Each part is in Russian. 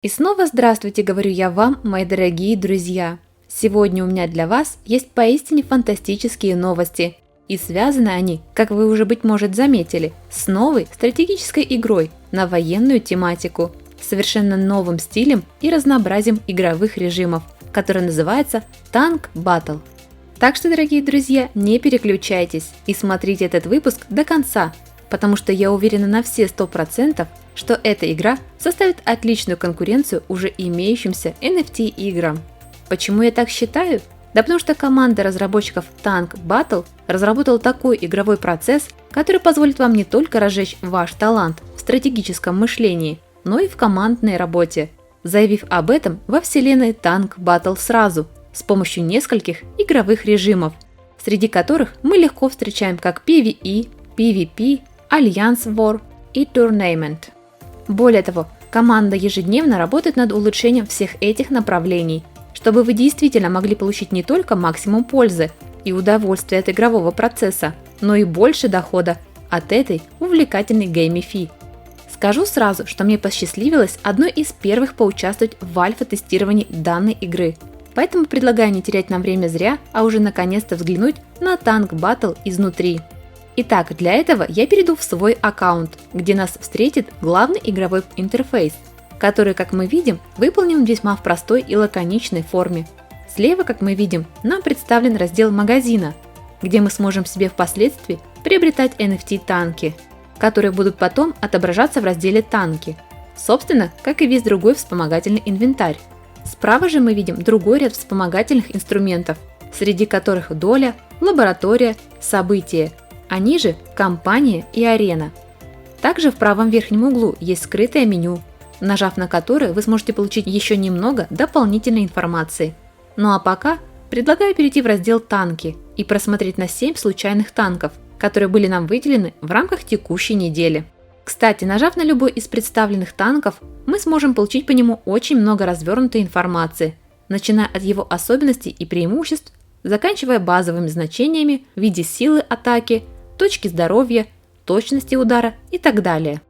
И снова здравствуйте, говорю я вам, мои дорогие друзья. Сегодня у меня для вас есть поистине фантастические новости. И связаны они, как вы уже, быть может, заметили, с новой стратегической игрой на военную тематику, совершенно новым стилем и разнообразием игровых режимов, который называется Tank Battle. Так что, дорогие друзья, не переключайтесь и смотрите этот выпуск до конца, потому что я уверена на все 100%, что эта игра составит отличную конкуренцию уже имеющимся NFT-играм. Почему я так считаю? Да потому что команда разработчиков Tank Battle разработала такой игровой процесс, который позволит вам не только разжечь ваш талант в стратегическом мышлении, но и в командной работе, заявив об этом во вселенной Tank Battle сразу, с помощью нескольких игровых режимов, среди которых мы легко встречаем как PvE, PvP, Alliance War и Tournament. Более того, команда ежедневно работает над улучшением всех этих направлений, чтобы вы действительно могли получить не только максимум пользы и удовольствия от игрового процесса, но и больше дохода от этой увлекательной геймифи. Скажу сразу, что мне посчастливилось одной из первых поучаствовать в альфа-тестировании данной игры, поэтому предлагаю не терять нам время зря, а уже наконец-то взглянуть на Tank Battle изнутри. Итак, для этого я перейду в свой аккаунт, где нас встретит главный игровой интерфейс, который, как мы видим, выполнен весьма в простой и лаконичной форме. Слева, как мы видим, нам представлен раздел магазина, где мы сможем себе впоследствии приобретать NFT-танки, которые будут потом отображаться в разделе «Танки», собственно, как и весь другой вспомогательный инвентарь. Справа же мы видим другой ряд вспомогательных инструментов, среди которых доля, лаборатория, события, а ниже – компания и арена. Также в правом верхнем углу есть скрытое меню, нажав на которое вы сможете получить еще немного дополнительной информации. Ну а пока предлагаю перейти в раздел «Танки» и просмотреть на 7 случайных танков, которые были нам выделены в рамках текущей недели. Кстати, нажав на любой из представленных танков, мы сможем получить по нему очень много развернутой информации, начиная от его особенностей и преимуществ, заканчивая базовыми значениями в виде силы атаки, точки здоровья, точности удара и так далее.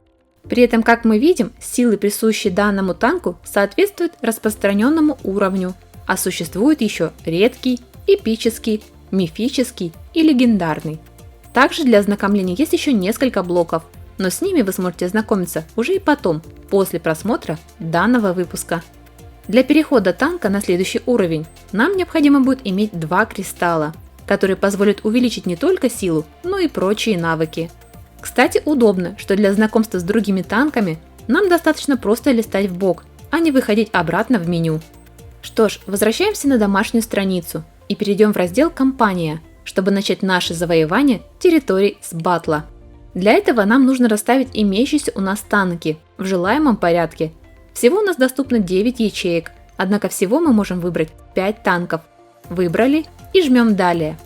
При этом, как мы видим, силы, присущие данному танку, соответствуют распространенному уровню, а существует еще редкий, эпический, мифический и легендарный. Также для ознакомления есть еще несколько блоков, но с ними вы сможете ознакомиться уже и потом, после просмотра данного выпуска. Для перехода танка на следующий уровень нам необходимо будет иметь 2 кристалла, которые позволят увеличить не только силу, но и прочие навыки. Кстати, удобно, что для знакомства с другими танками нам достаточно просто листать в бок, а не выходить обратно в меню. Что ж, возвращаемся на домашнюю страницу и перейдем в раздел «Компания», чтобы начать наше завоевание территорий с батла. Для этого нам нужно расставить имеющиеся у нас танки в желаемом порядке. Всего у нас доступно 9 ячеек, однако всего мы можем выбрать 5 танков. Выбрали и жмем «Далее».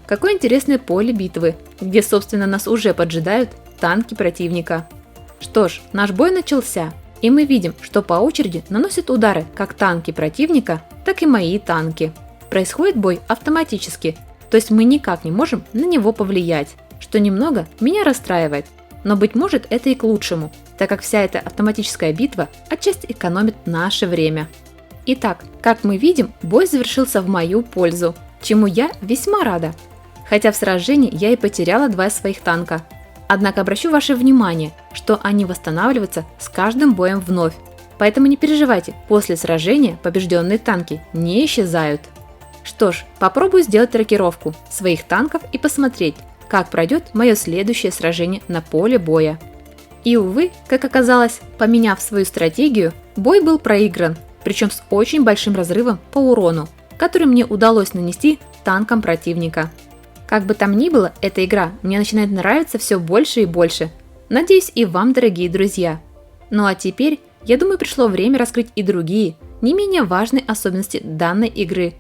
Какое интересное поле битвы, где, собственно, нас уже поджидают танки противника. Что ж, наш бой начался, и мы видим, что по очереди наносят удары как танки противника, так и мои танки. Происходит бой автоматически, то есть мы никак не можем на него повлиять, что немного меня расстраивает, но быть может это и к лучшему, так как вся эта автоматическая битва отчасти экономит наше время. Итак, как мы видим, бой завершился в мою пользу, чему я весьма рада. Хотя в сражении я и потеряла 2 своих танка. Однако обращу ваше внимание, что они восстанавливаются с каждым боем вновь. Поэтому не переживайте, после сражения побежденные танки не исчезают. Что ж, попробую сделать рокировку своих танков и посмотреть, как пройдет мое следующее сражение на поле боя. И увы, как оказалось, поменяв свою стратегию, бой был проигран, причем с очень большим разрывом по урону, который мне удалось нанести танкам противника. Как бы там ни было, эта игра мне начинает нравиться все больше и больше. Надеюсь, и вам, дорогие друзья. Ну а теперь, я думаю, пришло время раскрыть и другие, не менее важные особенности данной игры.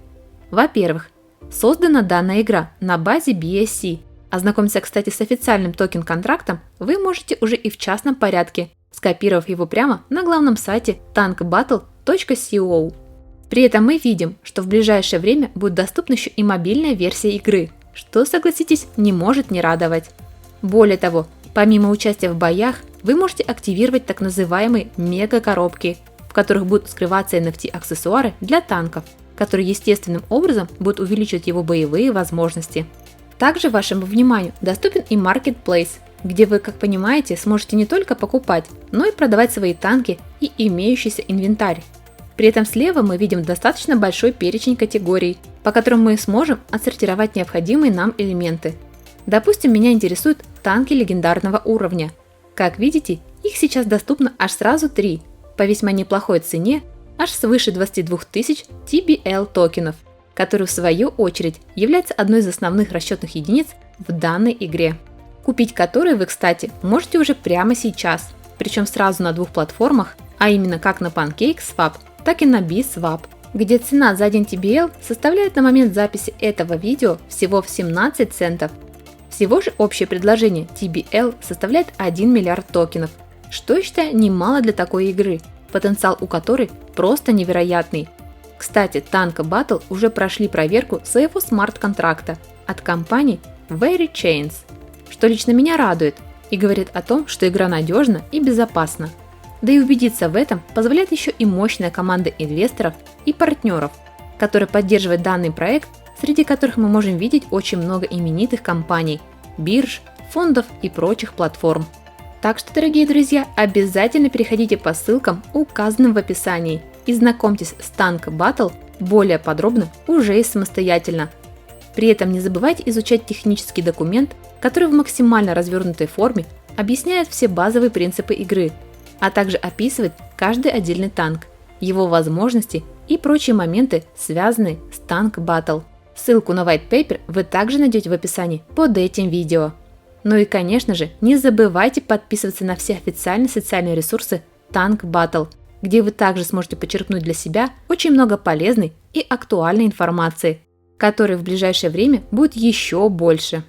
Во-первых, создана данная игра на базе BSC. Ознакомиться, кстати, с официальным токен-контрактом вы можете уже и в частном порядке, скопировав его прямо на главном сайте tankbattle.co. При этом мы видим, что в ближайшее время будет доступна еще и мобильная версия игры, что, согласитесь, не может не радовать. Более того, помимо участия в боях, вы можете активировать так называемые мега-коробки, в которых будут скрываться NFT-аксессуары для танков, которые естественным образом будут увеличивать его боевые возможности. Также вашему вниманию доступен и Marketplace, где вы, как понимаете, сможете не только покупать, но и продавать свои танки и имеющийся инвентарь. При этом слева мы видим достаточно большой перечень категорий, по которым мы сможем отсортировать необходимые нам элементы. Допустим, меня интересуют танки легендарного уровня. Как видите, их сейчас доступно аж сразу 3, по весьма неплохой цене, аж свыше 22 тысяч TBL токенов, которые в свою очередь являются одной из основных расчетных единиц в данной игре. Купить которые вы, кстати, можете уже прямо сейчас, причем сразу на 2 платформах, а именно как на PancakeSwap, так и на BSwap, где цена за 1 TBL составляет на момент записи этого видео всего в 17 центов. Всего же общее предложение TBL составляет 1 миллиард токенов, что я считаю немало для такой игры, потенциал у которой просто невероятный. Кстати, Tank Battle уже прошли проверку своего смарт-контракта от компании VeryChains, что лично меня радует и говорит о том, что игра надежна и безопасна. Да и убедиться в этом позволяет еще и мощная команда инвесторов и партнеров, которая поддерживает данный проект, среди которых мы можем видеть очень много именитых компаний, бирж, фондов и прочих платформ. Так что, дорогие друзья, обязательно переходите по ссылкам, указанным в описании, и знакомьтесь с Tank Battle более подробно уже и самостоятельно. При этом не забывайте изучать технический документ, который в максимально развернутой форме объясняет все базовые принципы игры, а также описывает каждый отдельный танк, его возможности и прочие моменты, связанные с Tank Battle. Ссылку на white paper вы также найдете в описании под этим видео. Ну и, конечно же, не забывайте подписываться на все официальные социальные ресурсы Tank Battle, где вы также сможете почерпнуть для себя очень много полезной и актуальной информации, которой в ближайшее время будет еще больше.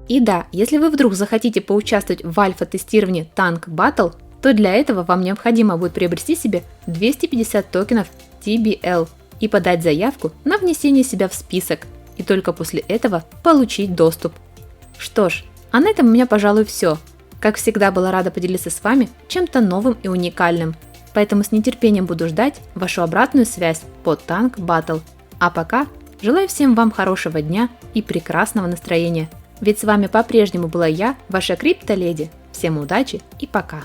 И да, если вы вдруг захотите поучаствовать в альфа-тестировании Tank Battle, то для этого вам необходимо будет приобрести себе 250 токенов TBL и подать заявку на внесение себя в список, и только после этого получить доступ. Что ж, а на этом у меня, пожалуй, все. Как всегда, была рада поделиться с вами чем-то новым и уникальным, поэтому с нетерпением буду ждать вашу обратную связь по Tank Battle. А пока желаю всем вам хорошего дня и прекрасного настроения, ведь с вами по-прежнему была я, ваша криптоледи. Всем удачи и пока!